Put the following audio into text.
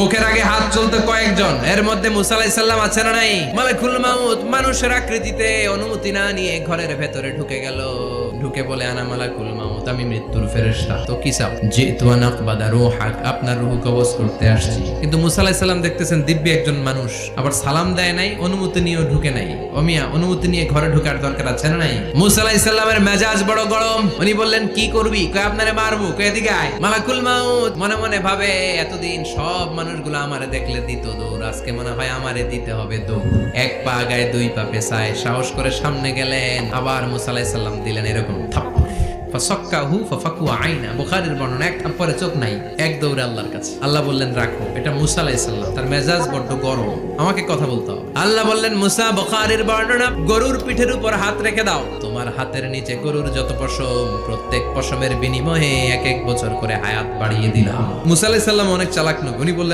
মুখের আগে হাত চলতে কয়েকজন, এর মধ্যে মুসা আলাইহিস সালাম আছে না নাই? মালাকুল মাউত মানুষের আকৃতিতে অনুমতি না নিয়ে ঘরের ভেতরে ঢুকে গেল। ঢুকে বলে, আনা মালাকুল মাউত, আমি মৃত্যুর ফেরেশতা। তো কি চাও? জিতু আন আকবাদা রূহাক, আপনার রূহ কবজ করতে আসছি। কিন্তু মুসা আলাইহিস সালাম দেখতেছেন দিব্যি একজন মানুষ, আবার সালাম দেয় নাই, অনুমতি নিয়েও ঢুকে নাই। ওমিয়া, অনুমতি নিয়ে ঘরে ঢোকার দরকার আছে না নাই? মুসা আলাইহিস সালামের মেজাজ বড় গরম। উনি বললেন, কি করবি? কয়, আপনারে মারবো। কয়, এদিকে আয়। মালাকুল মাউত মনে মনে ভাবে, এতদিন সব মানুষগুলো আমারে দেখলে দিত দৌড়, আজকে মনে হয় আমারে দিতে হবে দৌড়। এক পা আগায় দুই পা পেছায়, সাহস করে সামনে গেলেন। আবার মুসা আলাইহিস সালাম দিলেন এরকম থাপ্পড়। ফাসাক্কাহু ফাফাকু আইনা, বুখারীর বর্ণনা, এক থাপ্পড়ে চোখ নাই, এক দৌড়ে আল্লাহর কাছে। আল্লাহ বললেন, রাখো। এটা মুসা আলাইহিস সালাম, তার মেজাজ বড্ড গরম, আমাকে কথা বলতে হবে। আল্লাহ বললেন, মুসা, বুখারীর বর্ণনা, গরুর পিঠের উপর হাত রেখে দাও। তোমার হাতের নিচে গরুর যত পশম, প্রত্যেক পশমের বিনিময়ে এক এক বছর করে হায়াত বাড়িয়ে দিলাম। মুসা আলাইহিস সালাম অনেক চালাক নবী, উনি বললেন,